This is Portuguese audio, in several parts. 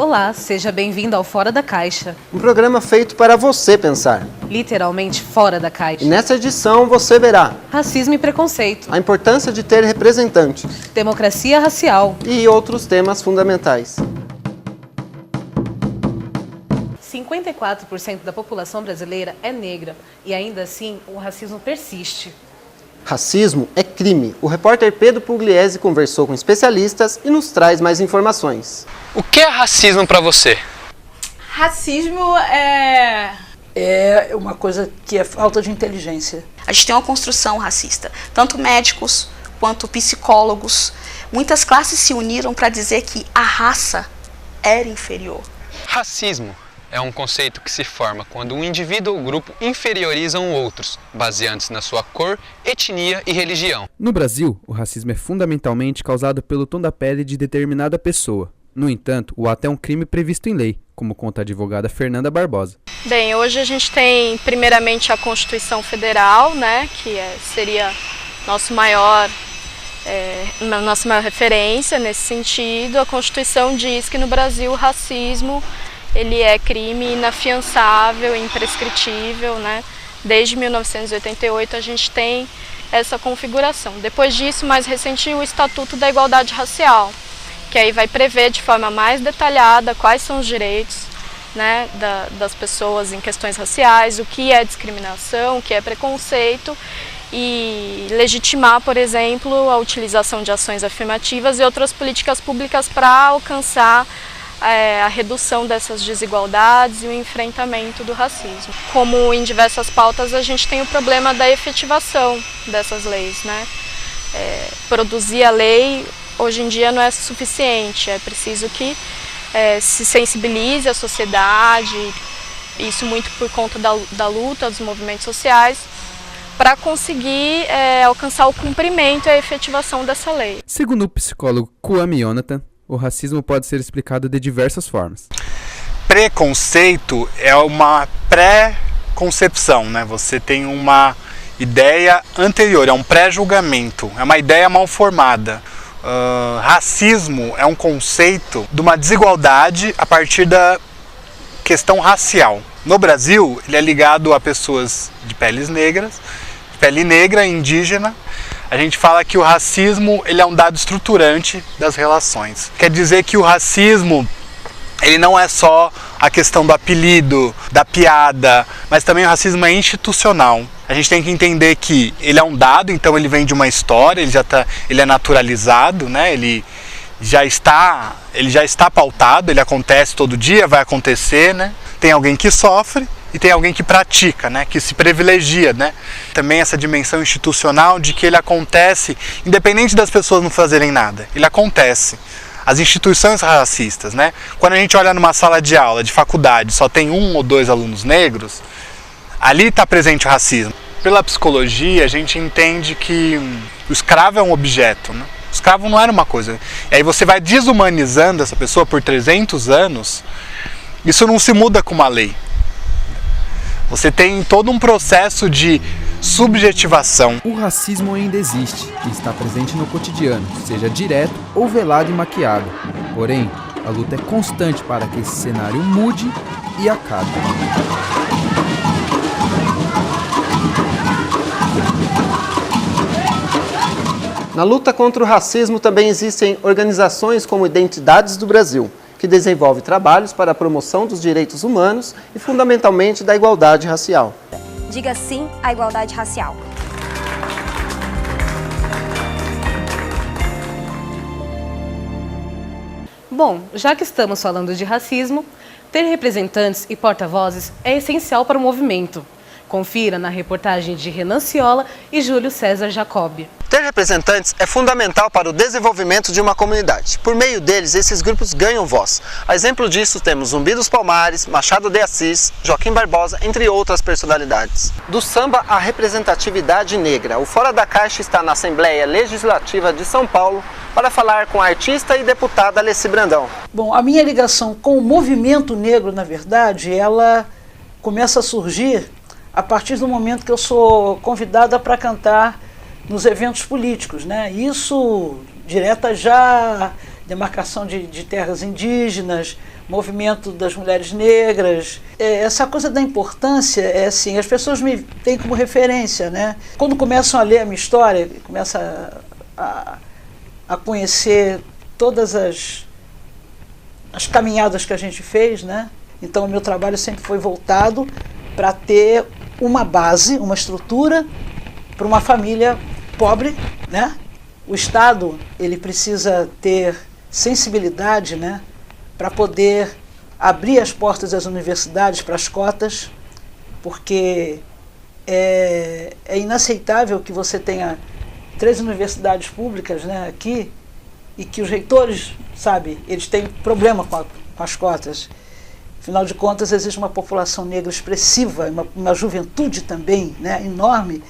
Olá, seja bem-vindo ao Fora da Caixa. Um programa feito para você pensar. Literalmente fora da caixa. E nessa edição você verá Racismo e preconceito. a importância de ter representantes. Democracia racial. E outros temas fundamentais. 54% da população brasileira é negra e ainda assim o racismo persiste. Racismo é crime. O repórter Pedro Pugliese conversou com especialistas e nos traz mais informações. O que é racismo para você? Racismo é uma coisa que é falta de inteligência. A gente tem uma construção racista. Tanto médicos quanto psicólogos. Muitas classes se uniram para dizer que a raça era inferior. Racismo é um conceito que se forma quando um indivíduo ou grupo inferiorizam outros, baseando-se na sua cor, etnia e religião. No Brasil, o racismo é fundamentalmente causado pelo tom da pele de determinada pessoa. No entanto, o ato é um crime previsto em lei, como conta a advogada Fernanda Barbosa. Bem, hoje a gente tem primeiramente a Constituição Federal, né, que seria nossa maior referência nesse sentido. A Constituição diz que no Brasil o racismo ele é crime inafiançável, imprescritível, né? Desde 1988 a gente tem essa configuração. Depois disso, mais recente, o Estatuto da Igualdade Racial, que aí vai prever de forma mais detalhada quais são os direitos, né, das pessoas em questões raciais, o que é discriminação, o que é preconceito, e legitimar, por exemplo, a utilização de ações afirmativas e outras políticas públicas para alcançar a redução dessas desigualdades e o enfrentamento do racismo. Como em diversas pautas, a gente tem o problema da efetivação dessas leis, né? Produzir a lei hoje em dia não é suficiente, é preciso que se sensibilize a sociedade, isso muito por conta da luta dos movimentos sociais, para conseguir alcançar o cumprimento e a efetivação dessa lei. Segundo o psicólogo Kwame Jonathan, o racismo pode ser explicado de diversas formas. Preconceito é uma pré-concepção, né? Você tem uma ideia anterior, é um pré-julgamento, é uma ideia mal formada. Racismo é um conceito de uma desigualdade a partir da questão racial. No Brasil, ele é ligado a pessoas de peles negras, de pele negra, indígena. A gente fala que o racismo ele é um dado estruturante das relações. Quer dizer que o racismo ele não é só a questão do apelido, da piada, mas também o racismo é institucional. A gente tem que entender que ele é um dado, então ele vem de uma história, ele é naturalizado, né? Ele já está pautado, ele acontece todo dia, vai acontecer, né? Tem alguém que sofre e tem alguém que pratica, né? Que se privilegia, né? Também essa dimensão institucional de que ele acontece independente das pessoas não fazerem nada. Ele acontece. As instituições racistas, né? Quando a gente olha numa sala de aula de faculdade, só tem 1 ou 2 alunos negros, ali está presente o racismo. Pela psicologia, a gente entende que o escravo é um objeto, né? O escravo não era uma coisa. E aí você vai desumanizando essa pessoa por 300 anos, isso não se muda com uma lei. Você tem todo um processo de subjetivação. O racismo ainda existe e está presente no cotidiano, seja direto ou velado e maquiado. Porém, a luta é constante para que esse cenário mude e acabe. Na luta contra o racismo também existem organizações como Identidades do Brasil, que desenvolve trabalhos para a promoção dos direitos humanos e fundamentalmente da igualdade racial. Diga sim à igualdade racial. Bom, já que estamos falando de racismo, ter representantes e porta-vozes é essencial para o movimento. Confira na reportagem de Renan Ciola e Júlio César Jacobi. Ter representantes é fundamental para o desenvolvimento de uma comunidade. Por meio deles, esses grupos ganham voz. A exemplo disso, temos Zumbi dos Palmares, Machado de Assis, Joaquim Barbosa, entre outras personalidades. Do samba à representatividade negra, o Fora da Caixa está na Assembleia Legislativa de São Paulo para falar com a artista e deputada Alessi Brandão. Bom, a minha ligação com o movimento negro, na verdade, ela começa a surgir a partir do momento que eu sou convidada para cantar nos eventos políticos, né? Isso direta já demarcação de terras indígenas, movimento das mulheres negras. Essa coisa da importância é assim, as pessoas me têm como referência, né? Quando começam a ler a minha história, começam a conhecer todas as caminhadas que a gente fez, né? Então o meu trabalho sempre foi voltado para ter uma base, uma estrutura para uma família pobre, né? O Estado, ele precisa ter sensibilidade, né, para poder abrir as portas das universidades para as cotas, porque é inaceitável que você tenha 3 universidades públicas, né, aqui, e que os reitores, sabe, eles têm problema com as cotas. Afinal de contas, existe uma população negra expressiva, uma juventude também, né, enorme,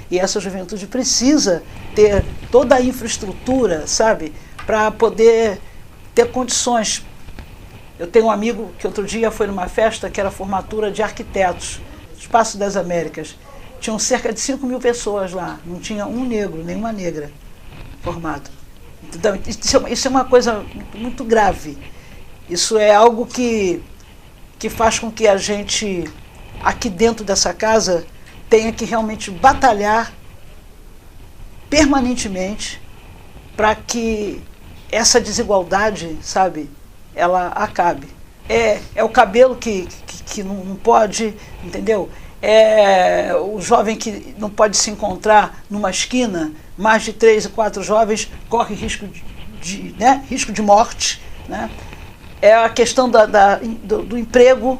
e essa juventude precisa ter toda a infraestrutura, sabe, para poder ter condições. Eu tenho um amigo que outro dia foi numa festa que era a formatura de arquitetos, Espaço das Américas. Tinham cerca de 5.000 pessoas lá, não tinha um negro, nenhuma negra formado. Então, isso é uma coisa muito grave. Isso é algo que faz com que a gente, aqui dentro dessa casa, tenha que realmente batalhar permanentemente para que essa desigualdade, sabe, ela acabe. É o cabelo que não pode, entendeu? É o jovem que não pode se encontrar numa esquina, mais de 3 ou 4 jovens correm risco de morte, né? É a questão do emprego.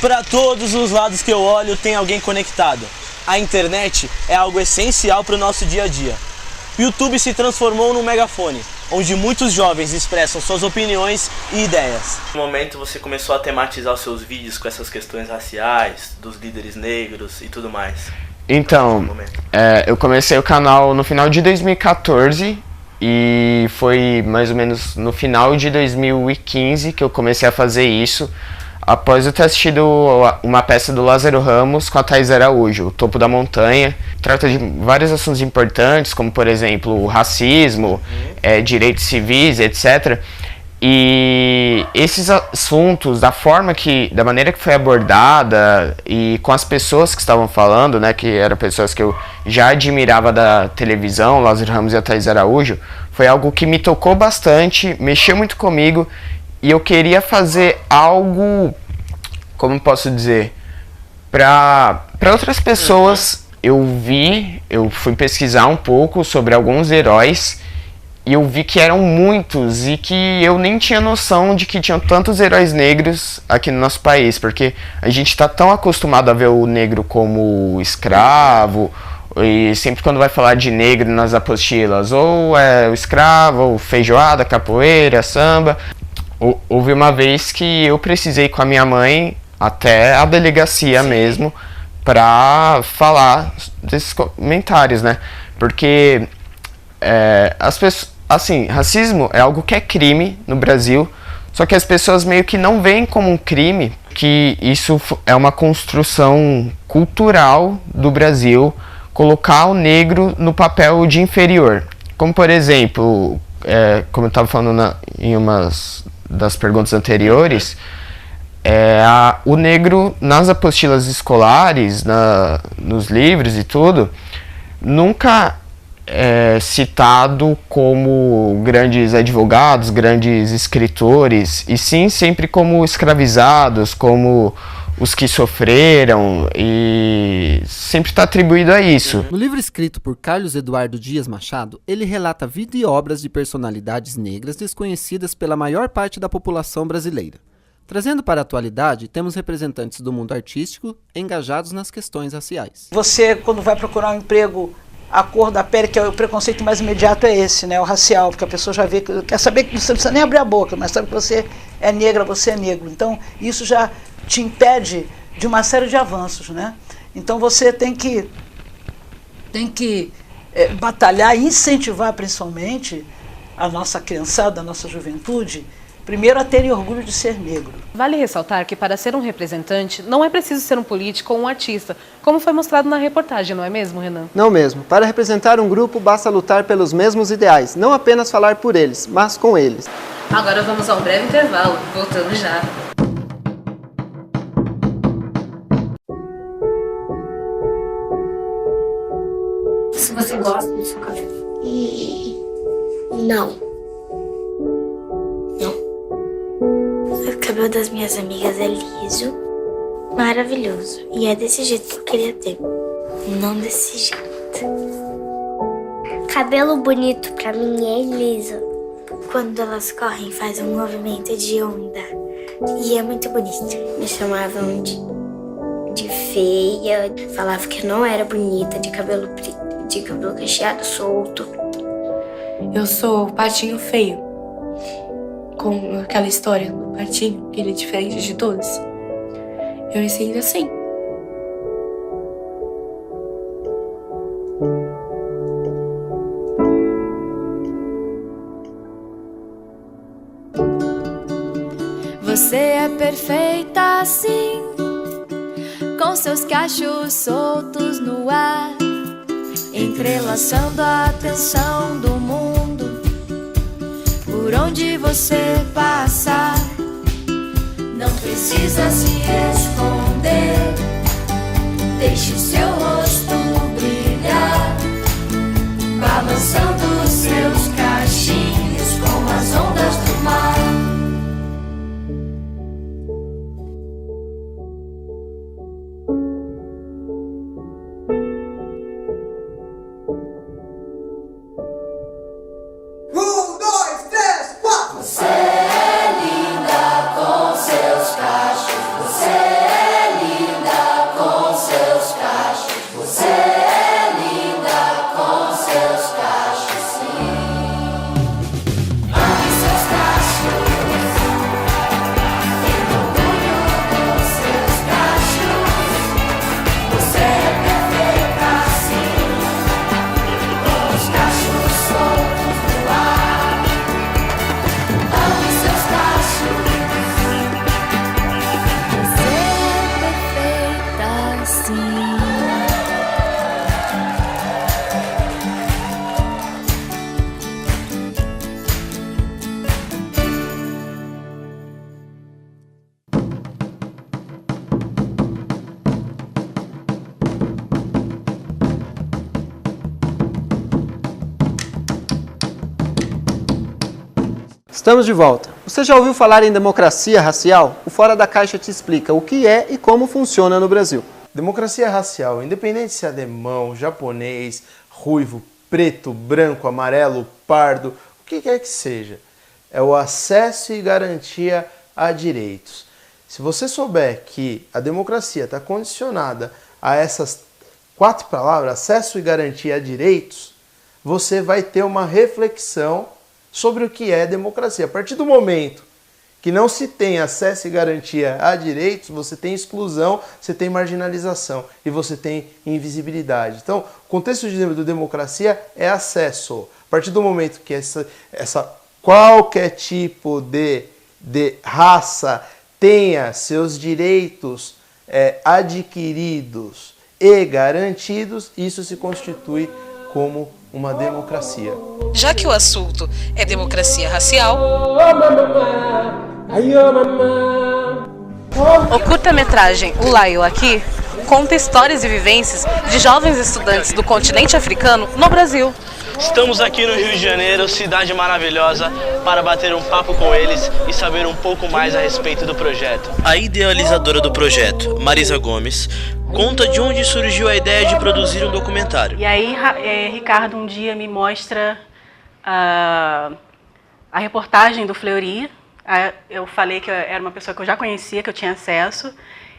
Para todos os lados que eu olho, tem alguém conectado. A internet é algo essencial para o nosso dia a dia. O YouTube se transformou num megafone, onde muitos jovens expressam suas opiniões e ideias. No momento você começou a tematizar os seus vídeos com essas questões raciais, dos líderes negros e tudo mais. Então, eu comecei o canal no final de 2014 e foi mais ou menos no final de 2015 que eu comecei a fazer isso, após eu ter assistido uma peça do Lázaro Ramos com a Thaís Araújo, O Topo da Montanha. Trata de vários assuntos importantes, como por exemplo o racismo, direitos civis, etc. E esses assuntos, da maneira que foi abordada e com as pessoas que estavam falando, né, que eram pessoas que eu já admirava da televisão, Lázaro Ramos e a Thaís Araújo, foi algo que me tocou bastante, mexeu muito comigo. E eu queria fazer algo, como posso dizer, para outras pessoas. Eu fui pesquisar um pouco sobre alguns heróis e eu vi que eram muitos e que eu nem tinha noção de que tinham tantos heróis negros aqui no nosso país, porque a gente está tão acostumado a ver o negro como escravo, e sempre quando vai falar de negro nas apostilas, ou é o escravo, ou feijoada, capoeira, samba. Houve uma vez que eu precisei com a minha mãe até a delegacia mesmo para falar desses comentários, né? Porque as pessoas, assim, racismo é algo que é crime no Brasil, só que as pessoas meio que não veem como um crime, que isso é uma construção cultural do Brasil, colocar o negro no papel de inferior. Como por exemplo, como eu estava falando em umas das perguntas anteriores, o negro nas apostilas escolares, nos livros e tudo, nunca é citado como grandes advogados, grandes escritores, e sim sempre como escravizados, como os que sofreram, e sempre está atribuído a isso. No livro escrito por Carlos Eduardo Dias Machado, ele relata a vida e obras de personalidades negras desconhecidas pela maior parte da população brasileira. Trazendo para a atualidade, temos representantes do mundo artístico engajados nas questões raciais. Você, quando vai procurar um emprego, a cor da pele, que é o preconceito mais imediato, é esse, né? O racial, porque a pessoa já vê, quer saber que você não precisa nem abrir a boca, mas sabe que você é negra, você é negro. Então, isso já te impede de uma série de avanços, né? Então, você tem que batalhar e incentivar, principalmente, a nossa criançada, a nossa juventude, primeiro a terem orgulho de ser negro. Vale ressaltar que para ser um representante não é preciso ser um político ou um artista, como foi mostrado na reportagem, não é mesmo, Renan? Não mesmo. Para representar um grupo basta lutar pelos mesmos ideais, não apenas falar por eles, mas com eles. Agora vamos a um breve intervalo. Voltamos já. Se você gosta do seu cabelo? Não. O cabelo das minhas amigas é liso, maravilhoso. E é desse jeito que eu queria ter. Não desse jeito. Cabelo bonito pra mim é liso. Quando elas correm, faz um movimento de onda. E é muito bonito. Me chamavam de feia. Falavam que eu não era bonita, de cabelo cacheado solto. Eu sou o patinho feio. Com aquela história do patinho, que ele é diferente de todos. Eu me sinto assim. Você é perfeita assim, com seus cachos soltos no ar, entrelaçando a atenção do mundo. Por onde você passar, não precisa se esconder. Deixe seu rosto brilhar, balançando seus cachinhos com as ondas do mar. Estamos de volta. Você já ouviu falar em democracia racial? O Fora da Caixa te explica o que é e como funciona no Brasil. Democracia racial, independente se é alemão, japonês, ruivo, preto, branco, amarelo, pardo, o que quer que seja, é o acesso e garantia a direitos. Se você souber que a democracia está condicionada a essas 4 palavras, acesso e garantia a direitos, você vai ter uma reflexão sobre o que é democracia. A partir do momento que não se tem acesso e garantia a direitos, você tem exclusão, você tem marginalização e você tem invisibilidade. Então, o contexto de democracia é acesso. A partir do momento que qualquer tipo de raça tenha seus direitos adquiridos e garantidos, isso se constitui como uma democracia. Já que o assunto é democracia racial, o curta-metragem O Lá Eu Aqui conta histórias e vivências de jovens estudantes do continente africano no Brasil. Estamos aqui no Rio de Janeiro, cidade maravilhosa, para bater um papo com eles e saber um pouco mais a respeito do projeto. A idealizadora do projeto, Marisa Gomes, conta de onde surgiu a ideia de produzir um documentário. E aí, Ricardo um dia me mostra a reportagem do Fleury. Eu falei que era uma pessoa que eu já conhecia, que eu tinha acesso.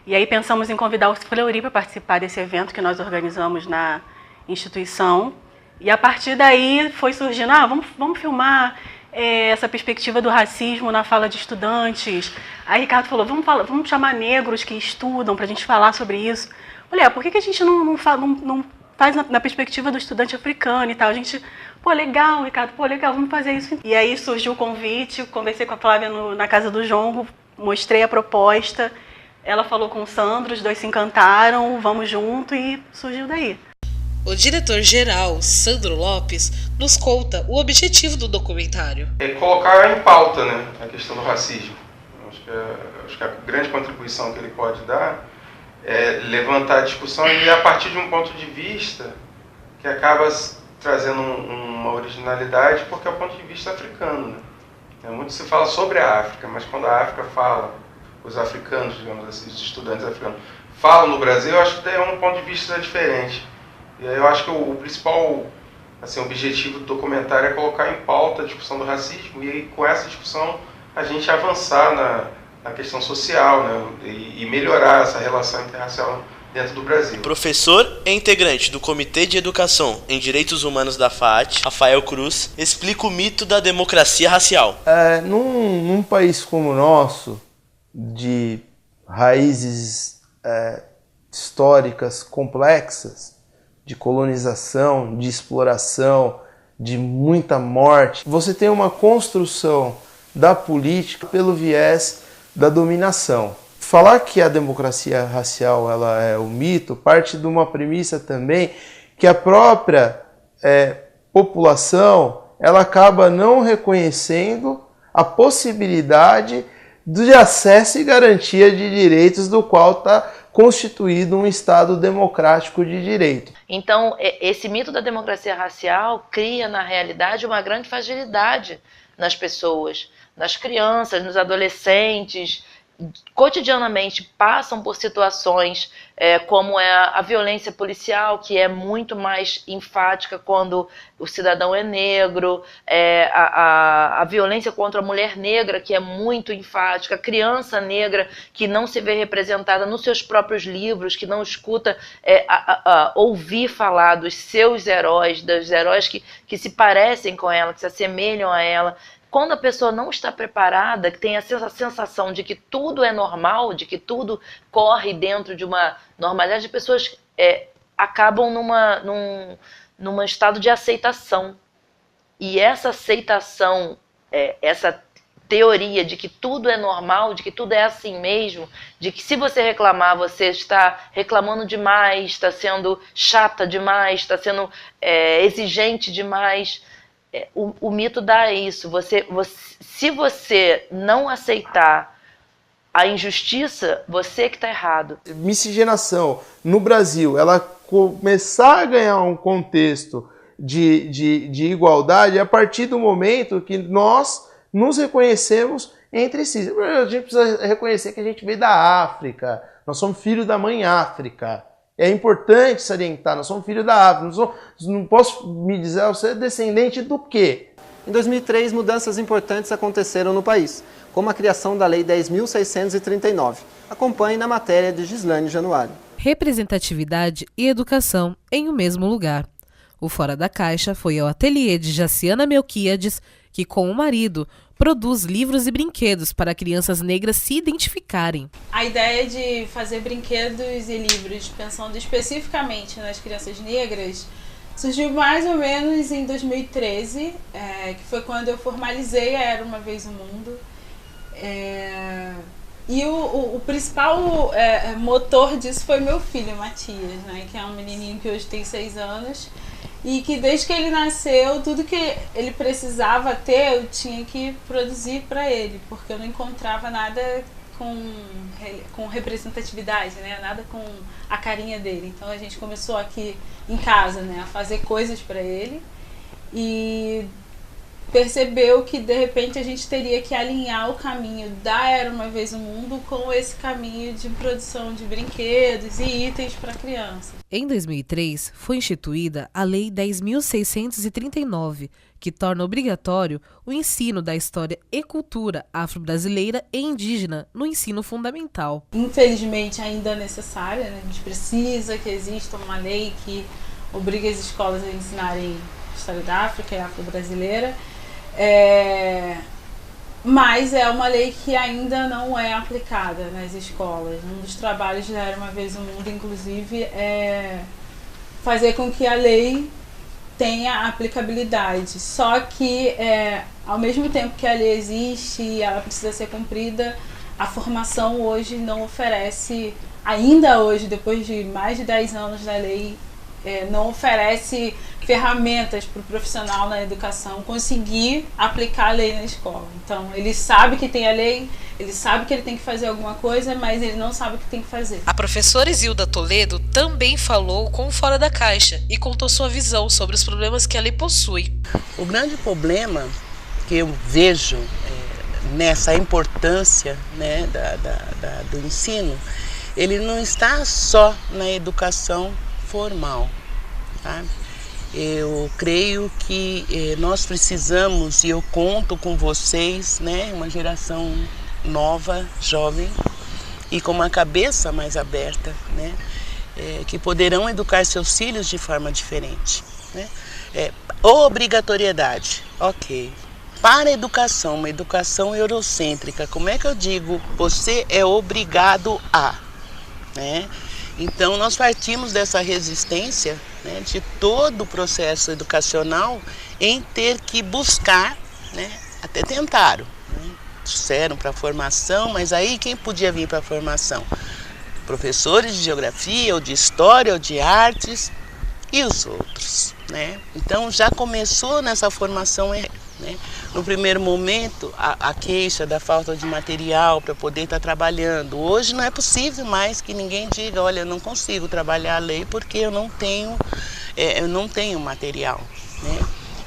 E aí pensamos em convidar o Fleury para participar desse evento que nós organizamos na instituição. E a partir daí foi surgindo, vamos filmar essa perspectiva do racismo na fala de estudantes. Aí Ricardo falou, vamos chamar negros que estudam para a gente falar sobre isso. Olha, por que a gente não faz na perspectiva do estudante africano e tal? A gente, legal, Ricardo, legal, vamos fazer isso. E aí surgiu o convite, conversei com a Flávia na casa do Jongo, mostrei a proposta, ela falou com o Sandro, os dois se encantaram, vamos junto e surgiu daí. O diretor-geral, Sandro Lopes, nos conta o objetivo do documentário. É colocar em pauta, né, a questão do racismo. Acho que a grande contribuição que ele pode dar é levantar a discussão e a partir de um ponto de vista que acaba trazendo uma originalidade, porque é o ponto de vista africano, né? Muito se fala sobre a África, mas quando a África fala, os africanos, digamos assim, os estudantes africanos, falam no Brasil, eu acho que é um ponto de vista diferente. E aí eu acho que o principal objetivo do documentário é colocar em pauta a discussão do racismo e aí, com essa discussão a gente avançar na questão social, né? E melhorar essa relação interracial dentro do Brasil. Professor e integrante do Comitê de Educação em Direitos Humanos da FAAT, Rafael Cruz, explica o mito da democracia racial. Num país como o nosso, de raízes históricas complexas, de colonização, de exploração, de muita morte, você tem uma construção da política pelo viés da dominação. Falar que a democracia racial ela é um mito parte de uma premissa também que a própria população ela acaba não reconhecendo a possibilidade de acesso e garantia de direitos do qual está constituído um Estado democrático de direito. Então, esse mito da democracia racial cria, na realidade, uma grande fragilidade nas pessoas, nas crianças, nos adolescentes, cotidianamente passam por situações como a violência policial, que é muito mais enfática quando o cidadão é negro, a violência contra a mulher negra, que é muito enfática, a criança negra que não se vê representada nos seus próprios livros, que não escuta ouvir falar dos seus heróis, dos heróis que se parecem com ela, que se assemelham a ela. Quando a pessoa não está preparada, que tem a sensação de que tudo é normal, de que tudo corre dentro de uma normalidade, as pessoas acabam num estado de aceitação. E essa aceitação, essa teoria de que tudo é normal, de que tudo é assim mesmo, de que se você reclamar, você está reclamando demais, está sendo chata demais, está sendo exigente demais. O mito dá isso. Se você não aceitar a injustiça, você que está errado. Miscigenação no Brasil, ela começar a ganhar um contexto de igualdade a partir do momento que nós nos reconhecemos entre si. A gente precisa reconhecer que a gente veio da África, nós somos filhos da mãe África. É importante salientar, nós somos filhos da África. Não posso me dizer, você é descendente do quê? Em 2003, mudanças importantes aconteceram no país, como a criação da Lei 10.639. Acompanhe na matéria de Gislane Januário. Representatividade e educação em um mesmo lugar. O Fora da Caixa foi ao ateliê de Jaciana Melquiades, que com o marido produz livros e brinquedos para crianças negras se identificarem. A ideia de fazer brinquedos e livros pensando especificamente nas crianças negras surgiu mais ou menos em 2013, que foi quando eu formalizei a Era Uma Vez o Mundo. E o principal motor disso foi meu filho, Matias, né, que é um menininho que hoje tem 6 anos. E que desde que ele nasceu, tudo que ele precisava ter, eu tinha que produzir para ele, porque eu não encontrava nada com representatividade, né? Nada com a carinha dele. Então a gente começou aqui em casa, né, a fazer coisas para ele e percebeu que de repente a gente teria que alinhar o caminho da Era Uma Vez o Mundo com esse caminho de produção de brinquedos e itens para criança. Em 2003, foi instituída a Lei 10.639, que torna obrigatório o ensino da história e cultura afro-brasileira e indígena no ensino fundamental. Infelizmente ainda é necessária, né? A gente precisa que exista uma lei que obrigue as escolas a ensinarem história da África e afro-brasileira. Mas é uma lei que ainda não é aplicada nas escolas. Um dos trabalhos da Era Uma Vez o Mundo, inclusive, é fazer com que a lei tenha aplicabilidade. Só que, ao mesmo tempo que a lei existe e ela precisa ser cumprida, a formação hoje não oferece, ainda hoje, depois de mais de 10 anos da lei, não oferece ferramentas para o profissional na educação conseguir aplicar a lei na escola. Então, ele sabe que tem a lei, ele sabe que ele tem que fazer alguma coisa, mas ele não sabe o que tem que fazer. A professora Isilda Toledo também falou com o Fora da Caixa e contou sua visão sobre os problemas que a lei possui. O grande problema que eu vejo nessa importância, né, do ensino, ele não está só na educação formal, tá? Eu creio que nós precisamos, e eu conto com vocês, né, uma geração nova, jovem, e com uma cabeça mais aberta, né, que poderão educar seus filhos de forma diferente, né? Obrigatoriedade, ok. Para a educação, uma educação eurocêntrica, como é que eu digo? Você é obrigado a, né? Então, nós partimos dessa resistência, né, de todo o processo educacional em ter que buscar, né, até tentaram, né, disseram para a formação, mas aí quem podia vir para a formação? Professores de geografia, ou de história, ou de artes e os outros, né? Então, já começou nessa formação, né? No primeiro momento, a queixa da falta de material para poder estar trabalhando. Hoje não é possível mais que ninguém diga, olha, eu não consigo trabalhar a lei porque eu não tenho material, né?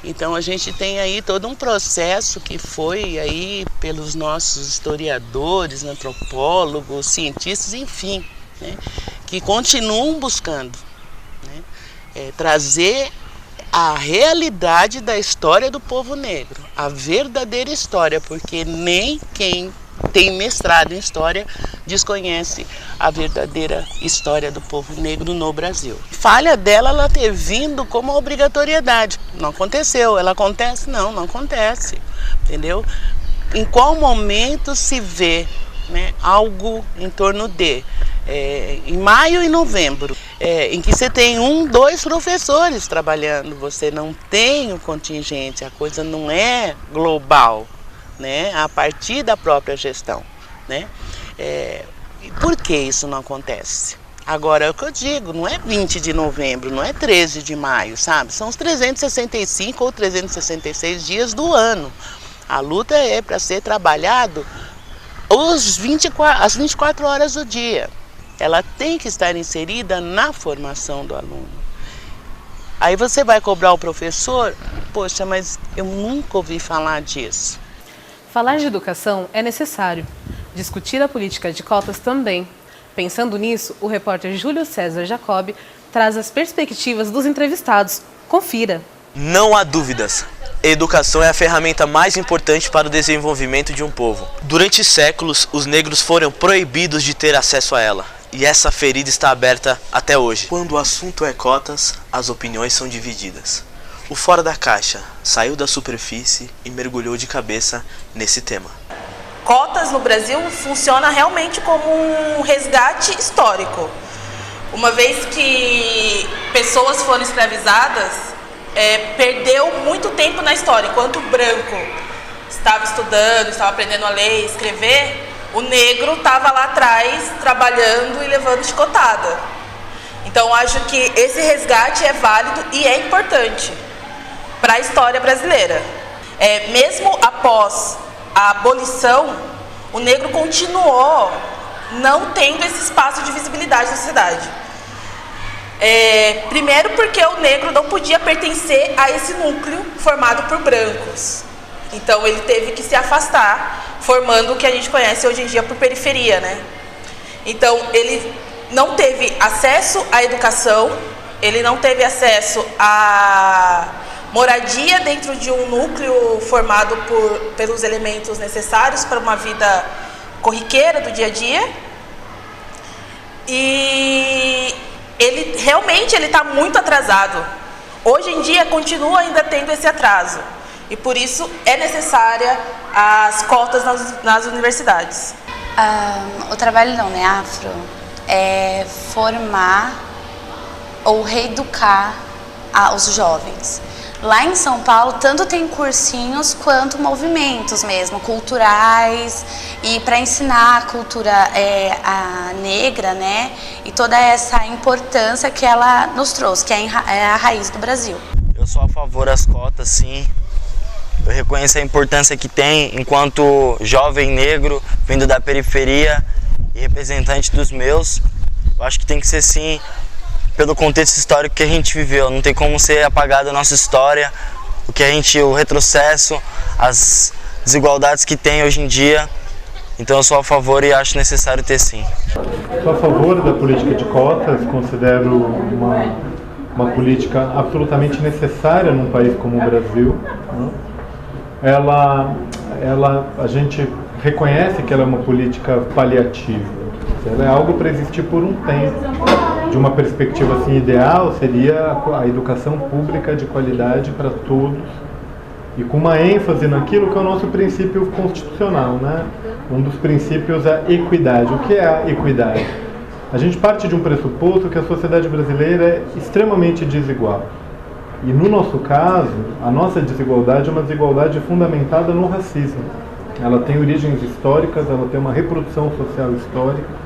Então a gente tem aí todo um processo que foi aí pelos nossos historiadores, antropólogos, cientistas, enfim, né? Que continuam buscando, né? Trazer a realidade da história do povo negro, a verdadeira história, porque nem quem tem mestrado em história desconhece a verdadeira história do povo negro no Brasil. Falha dela ela ter vindo como obrigatoriedade. Não aconteceu. Ela acontece? Não acontece. Entendeu? Em qual momento se vê, né, algo em torno de... em maio e novembro, em que você tem 2 professores trabalhando, você não tem o contingente, a coisa não é global, né, a partir da própria gestão, né? Por que isso não acontece? Agora, é o que eu digo, não é 20 de novembro, não é 13 de maio, sabe? São os 365 ou 366 dias do ano. A luta é para ser trabalhado as 24 horas do dia. Ela tem que estar inserida na formação do aluno. Aí você vai cobrar o professor, poxa, mas eu nunca ouvi falar disso. Falar de educação é necessário. Discutir a política de cotas também. Pensando nisso, o repórter Júlio César Jacob traz as perspectivas dos entrevistados. Confira. Não há dúvidas. A educação é a ferramenta mais importante para o desenvolvimento de um povo. Durante séculos, os negros foram proibidos de ter acesso a ela. E essa ferida está aberta até hoje. Quando o assunto é cotas, as opiniões são divididas. O Fora da Caixa saiu da superfície e mergulhou de cabeça nesse tema. Cotas no Brasil funciona realmente como um resgate histórico. Uma vez que pessoas foram escravizadas, perdeu muito tempo na história. Enquanto o branco estava estudando, estava aprendendo a ler, escrever, o negro estava lá atrás trabalhando e levando chicotada. Então acho que esse resgate é válido e é importante para a história brasileira. Mesmo após a abolição, o negro continuou não tendo esse espaço de visibilidade na sociedade. Primeiro porque o negro não podia pertencer a esse núcleo formado por brancos. Então ele teve que se afastar, formando o que a gente conhece hoje em dia por periferia, né? Então ele não teve acesso à educação, ele não teve acesso à moradia dentro de um núcleo formado pelos elementos necessários para uma vida corriqueira do dia a dia. E ele realmente está muito atrasado. Hoje em dia continua ainda tendo esse atraso. E por isso é necessária as cotas nas universidades. O trabalho da UniAfro é formar ou reeducar os jovens. Lá em São Paulo, tanto tem cursinhos quanto movimentos mesmo, culturais, e para ensinar a cultura a negra, né, e toda essa importância que ela nos trouxe, que é a raiz do Brasil. Eu sou a favor das cotas, sim. Eu reconheço a importância que tem enquanto jovem negro, vindo da periferia e representante dos meus. Eu acho que tem que ser sim, pelo contexto histórico que a gente viveu. Não tem como ser apagada a nossa história, o retrocesso, as desigualdades que tem hoje em dia. Então eu sou a favor e acho necessário ter sim. Sou a favor da política de cotas, considero uma política absolutamente necessária num país como o Brasil, né? A gente reconhece que ela é uma política paliativa. Ela é algo para existir por um tempo. De uma perspectiva assim, ideal seria a educação pública de qualidade para todos e com uma ênfase naquilo que é o nosso princípio constitucional, né? Um dos princípios é a equidade. O que é a equidade? A gente parte de um pressuposto que a sociedade brasileira é extremamente desigual. E no nosso caso, a nossa desigualdade é uma desigualdade fundamentada no racismo. Ela tem origens históricas, ela tem uma reprodução social histórica.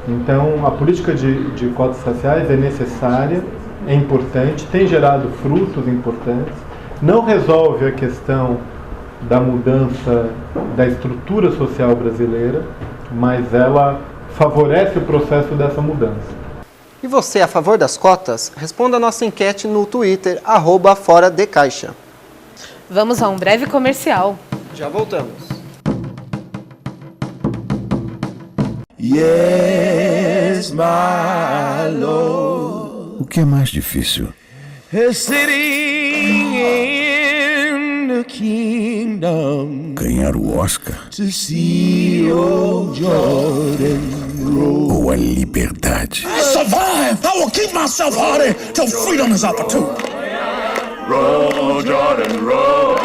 Então, a política de cotas raciais é necessária, é importante, tem gerado frutos importantes, não resolve a questão da mudança da estrutura social brasileira, mas ela favorece o processo dessa mudança. E você é a favor das cotas? Responda a nossa enquete no Twitter, @Fora de Caixa. Vamos a um breve comercial. Já voltamos. Yes, my Lord. O que é mais difícil? Sitting in the kingdom. Ganhar o Oscar? To see old Jordan roll. Ou a liberdade? I survive. I will keep myself hardy till freedom is opportune. Roll, Jordan, roll.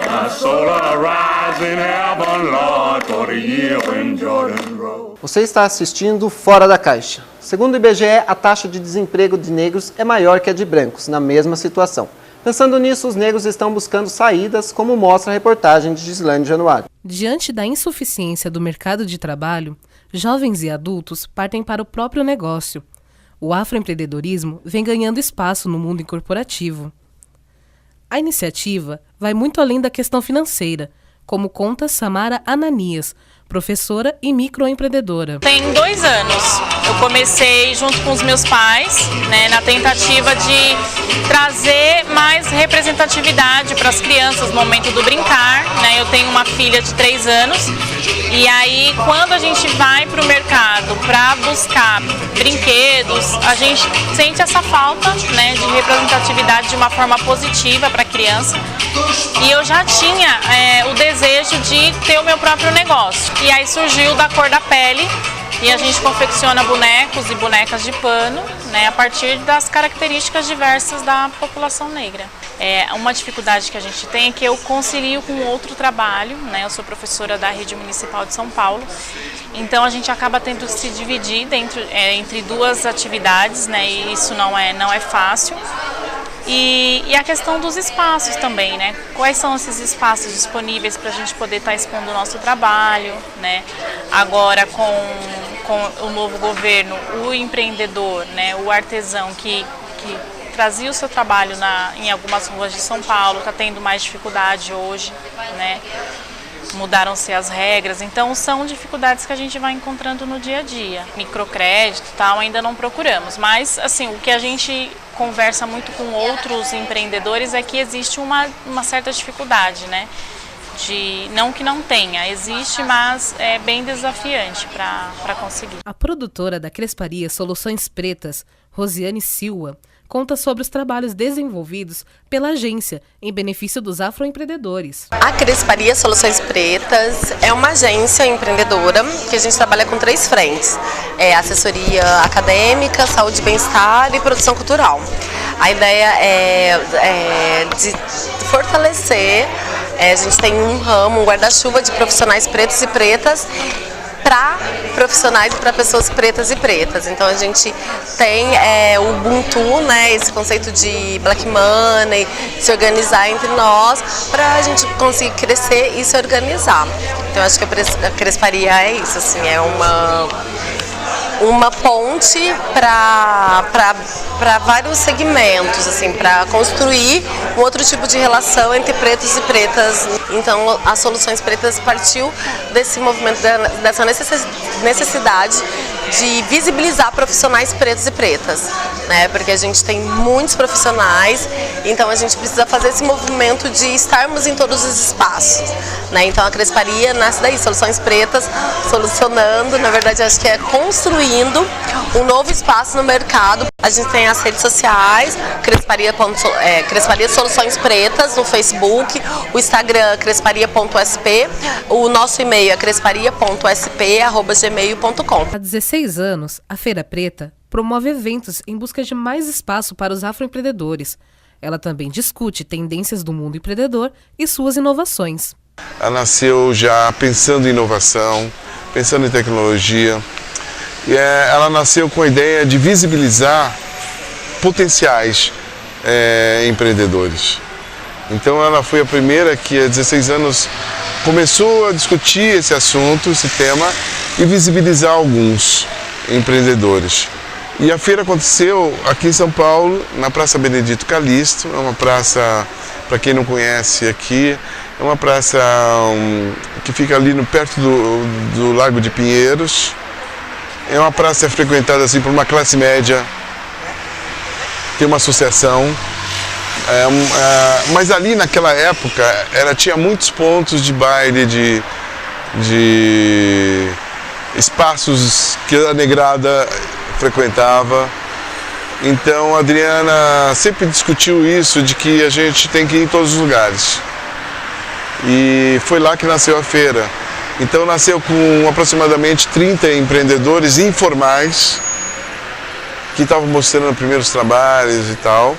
My soul arise in heaven, Lord, for the year when Jordan roll. Você está assistindo Fora da Caixa. Segundo o IBGE, a taxa de desemprego de negros é maior que a de brancos, na mesma situação. Pensando nisso, os negros estão buscando saídas, como mostra a reportagem de Gislaine Januário. Diante da insuficiência do mercado de trabalho, jovens e adultos partem para o próprio negócio. O afroempreendedorismo vem ganhando espaço no mundo corporativo. A iniciativa vai muito além da questão financeira, como conta Samara Ananias, professora e microempreendedora. Tem 2 anos. Eu comecei junto com os meus pais, né, na tentativa de trazer mais representatividade para as crianças no momento do brincar, né? Eu tenho uma filha de 3 anos e aí quando a gente vai para o mercado para buscar brinquedos, a gente sente essa falta, né, de representatividade de uma forma positiva para a criança. E eu já tinha o desejo de ter o meu próprio negócio. E aí surgiu da cor da pele e a gente confecciona bonecos e bonecas de pano, né, a partir das características diversas da população negra. Uma dificuldade que a gente tem é que eu concilio com outro trabalho, né, eu sou professora da Rede Municipal de São Paulo, então a gente acaba tendo que se dividir entre 2 atividades, né, e isso não é fácil. E a questão dos espaços também, né? Quais são esses espaços disponíveis para a gente poder estar expondo o nosso trabalho, né? Agora com o novo governo, o empreendedor, né? O artesão que trazia o seu trabalho em algumas ruas de São Paulo, está tendo mais dificuldade hoje, né? Mudaram-se as regras, então são dificuldades que a gente vai encontrando no dia a dia. Microcrédito e tal, ainda não procuramos, mas assim, o que a gente conversa muito com outros empreendedores é que existe uma certa dificuldade, né? Não que não tenha, existe, mas é bem desafiante para conseguir. A produtora da Cresparia Soluções Pretas, Rosiane Silva, conta sobre os trabalhos desenvolvidos pela agência em benefício dos afroempreendedores. A Cresparia Soluções Pretas é uma agência empreendedora que a gente trabalha com 3 frentes: assessoria acadêmica, saúde e bem-estar e produção cultural. A ideia é de fortalecer, a gente tem um guarda-chuva de profissionais pretos e pretas para profissionais e para pessoas pretas e pretas. Então a gente tem o Ubuntu, né, esse conceito de Black Money, se organizar entre nós para a gente conseguir crescer e se organizar. Então acho que a Cresparia é isso, assim, é uma ponte para vários segmentos, assim, para construir um outro tipo de relação entre pretos e pretas. Então, as Soluções Pretas partiu desse movimento, dessa necessidade de visibilizar profissionais pretos e pretas, né? Porque a gente tem muitos profissionais, então a gente precisa fazer esse movimento de estarmos em todos os espaços, né? Então a Cresparia nasce daí, Soluções Pretas, solucionando, na verdade acho que é construindo um novo espaço no mercado. A gente tem as redes sociais, Cresparia Soluções Pretas no Facebook, o Instagram cresparia.sp, o nosso e-mail é cresparia.sp@gmail.com. Há 16 anos, a Feira Preta promove eventos em busca de mais espaço para os afroempreendedores. Ela também discute tendências do mundo empreendedor e suas inovações. Ela nasceu já pensando em inovação, pensando em tecnologia. E ela nasceu com a ideia de visibilizar potenciais empreendedores. Então ela foi a primeira que há 16 anos começou a discutir esse assunto, esse tema, e visibilizar alguns empreendedores. E a feira aconteceu aqui em São Paulo, na Praça Benedito Calixto, é uma praça, para quem não conhece aqui, é uma praça que fica ali perto do Largo de Pinheiros. É uma praça frequentada assim por uma classe média, tem uma associação, mas ali naquela época ela tinha muitos pontos de baile, de espaços que a negrada frequentava. Então a Adriana sempre discutiu isso, de que a gente tem que ir em todos os lugares. E foi lá que nasceu a feira. Então nasceu com aproximadamente 30 empreendedores informais que estavam mostrando primeiros trabalhos e tal.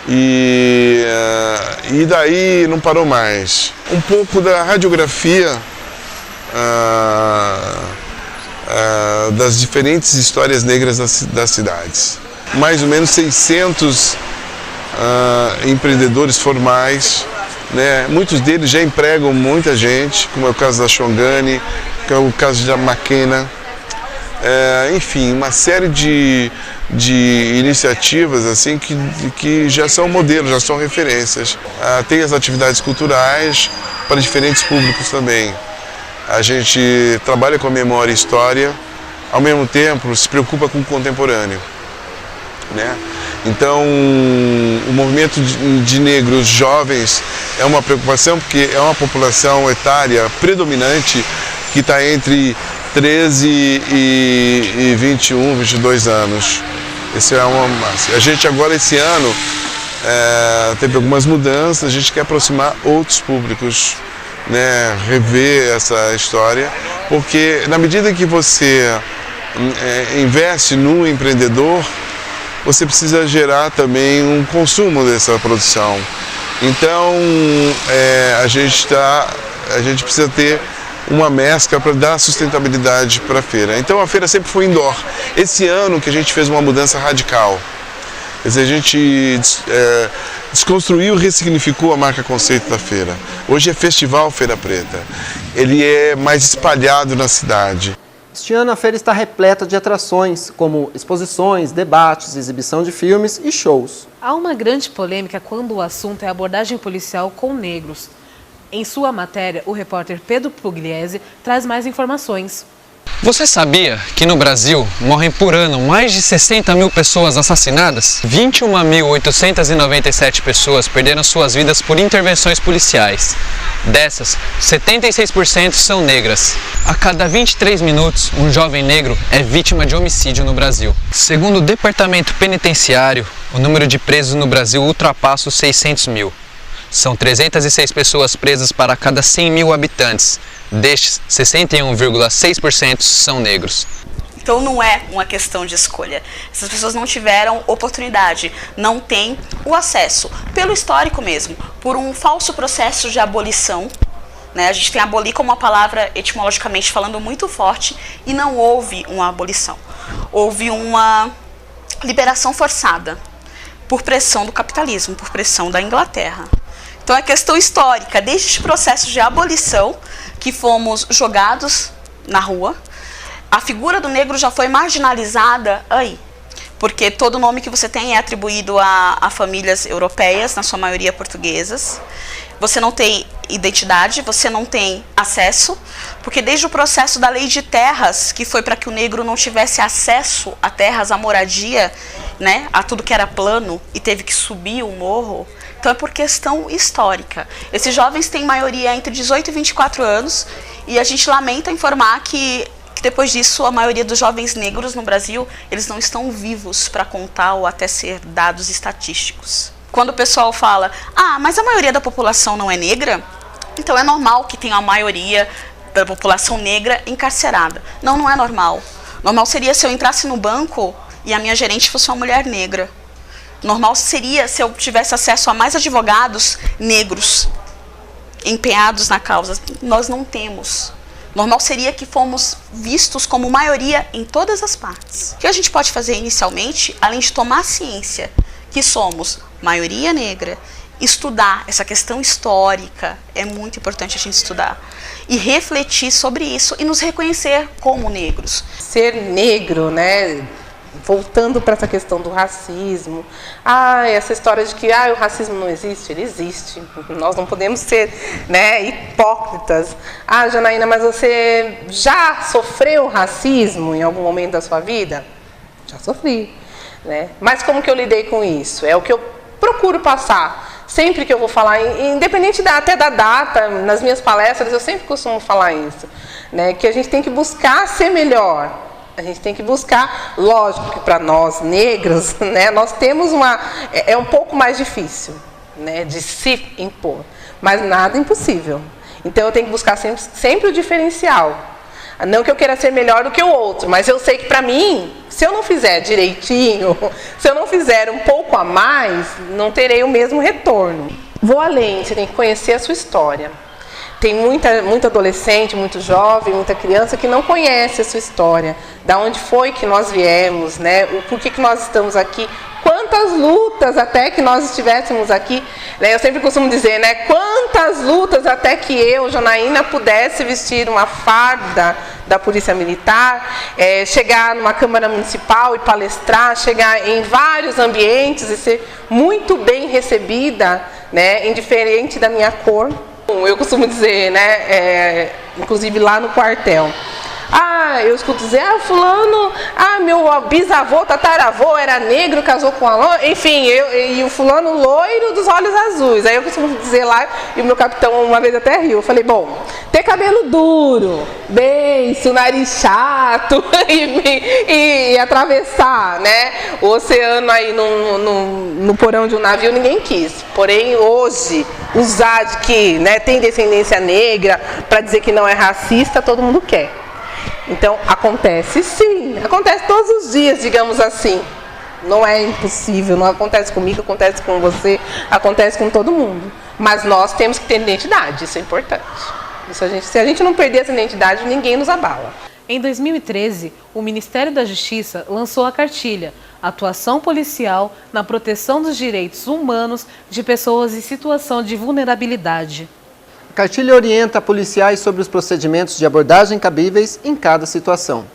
E daí não parou mais. Um pouco da radiografia das diferentes histórias negras das cidades. Mais ou menos 600 empreendedores formais, né? Muitos deles já empregam muita gente, como é o caso da Xongani, que é o caso da Maquena. Enfim, uma série de iniciativas assim que já são modelos, já são referências. Tem as atividades culturais para diferentes públicos também. A gente trabalha com a memória e história, ao mesmo tempo se preocupa com o contemporâneo, né? Então, o movimento de negros jovens é uma preocupação, porque é uma população etária predominante que está entre 13 e 21, 22 anos. A gente agora, esse ano, teve algumas mudanças, a gente quer aproximar outros públicos, né, rever essa história, porque na medida que você investe no empreendedor, você precisa gerar também um consumo dessa produção. Então, a gente precisa ter uma mescla para dar sustentabilidade para a feira. Então a feira sempre foi indoor. Esse ano que a gente fez uma mudança radical. Quer dizer, a gente desconstruiu e ressignificou a marca conceito da feira. Hoje é Festival Feira Preta. Ele é mais espalhado na cidade. Este ano a feira está repleta de atrações, como exposições, debates, exibição de filmes e shows. Há uma grande polêmica quando o assunto é a abordagem policial com negros. Em sua matéria, o repórter Pedro Pugliese traz mais informações. Você sabia que no Brasil morrem por ano mais de 60 mil pessoas assassinadas? 21.897 pessoas perderam suas vidas por intervenções policiais. Dessas, 76% são negras. A cada 23 minutos, um jovem negro é vítima de homicídio no Brasil. Segundo o Departamento Penitenciário, o número de presos no Brasil ultrapassa os 600 mil. São 306 pessoas presas para cada 100 mil habitantes. Destes, 61,6% são negros. Então não é uma questão de escolha. Essas pessoas não tiveram oportunidade, não têm o acesso, pelo histórico mesmo, por um falso processo de abolição, né? A gente tem abolir como uma palavra etimologicamente falando muito forte e não houve uma abolição. Houve uma liberação forçada por pressão do capitalismo, por pressão da Inglaterra. Então é questão histórica, desde esse processo de abolição que fomos jogados na rua, a figura do negro já foi marginalizada aí, porque todo nome que você tem é atribuído a famílias europeias, na sua maioria portuguesas. Você não tem identidade, você não tem acesso, porque desde o processo da lei de terras, que foi para que o negro não tivesse acesso a terras, a moradia, né, a tudo que era plano, e teve que subir o morro, então é por questão histórica. Esses jovens têm maioria entre 18 e 24 anos, e a gente lamenta informar que depois disso, a maioria dos jovens negros no Brasil, eles não estão vivos para contar ou até ser dados estatísticos. Quando o pessoal fala, mas a maioria da população não é negra, então é normal que tenha a maioria da população negra encarcerada. Não, não é normal. Normal seria se eu entrasse no banco e a minha gerente fosse uma mulher negra. Normal seria se eu tivesse acesso a mais advogados negros empenhados na causa. Nós não temos. Normal seria que fomos vistos como maioria em todas as partes. O que a gente pode fazer inicialmente, além de tomar ciência que somos maioria negra, estudar essa questão histórica, é muito importante a gente estudar, e refletir sobre isso e nos reconhecer como negros. Ser negro, né? Voltando para essa questão do racismo, essa história de que o racismo não existe, ele existe. Nós não podemos ser, né, hipócritas. Janaína, mas você já sofreu racismo em algum momento da sua vida? Já sofri, né? Mas como que eu lidei com isso? É o que eu procuro passar. Sempre que eu vou falar, independente até da data, nas minhas palestras, eu sempre costumo falar isso, né? Que a gente tem que buscar ser melhor. A gente tem que buscar, lógico que para nós negros, né, nós temos é um pouco mais difícil, né, de se impor, mas nada impossível. Então eu tenho que buscar sempre o diferencial. Não que eu queira ser melhor do que o outro, mas eu sei que para mim, se eu não fizer direitinho, se eu não fizer um pouco a mais, não terei o mesmo retorno. Vou além, você tem que conhecer a sua história. Tem muito adolescente, muito jovem, muita criança que não conhece a sua história. Da onde foi que nós viemos, né? O porquê que nós estamos aqui. Quantas lutas até que nós estivéssemos aqui. Né? Eu sempre costumo dizer, né? Quantas lutas até que eu, Janaína, pudesse vestir uma farda da Polícia Militar, chegar numa Câmara Municipal e palestrar, chegar em vários ambientes e ser muito bem recebida, né? Indiferente da minha cor. Eu costumo dizer, né, inclusive lá no quartel, eu escuto dizer, fulano, meu bisavô, tataravô era negro, casou com a loira, enfim, e o fulano loiro dos olhos azuis. Aí eu costumo dizer lá, e o meu capitão uma vez até riu, eu falei, bom, ter cabelo duro, beiço, nariz chato, e atravessar, né, o oceano aí no porão de um navio, ninguém quis. Porém, hoje, usar de que, né, tem descendência negra para dizer que não é racista, todo mundo quer. Então, acontece sim, acontece todos os dias, digamos assim. Não é impossível, não acontece comigo, acontece com você, acontece com todo mundo. Mas nós temos que ter identidade, isso é importante. Se a gente não perder essa identidade, ninguém nos abala. Em 2013, o Ministério da Justiça lançou a cartilha Atuação Policial na Proteção dos Direitos Humanos de Pessoas em Situação de Vulnerabilidade. A cartilha orienta policiais sobre os procedimentos de abordagem cabíveis em cada situação.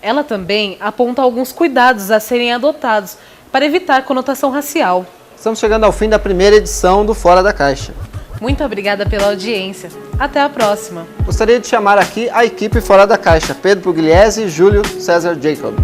Ela também aponta alguns cuidados a serem adotados para evitar conotação racial. Estamos chegando ao fim da primeira edição do Fora da Caixa. Muito obrigada pela audiência. Até a próxima. Gostaria de chamar aqui a equipe Fora da Caixa, Pedro Pugliese e Júlio César Jacob.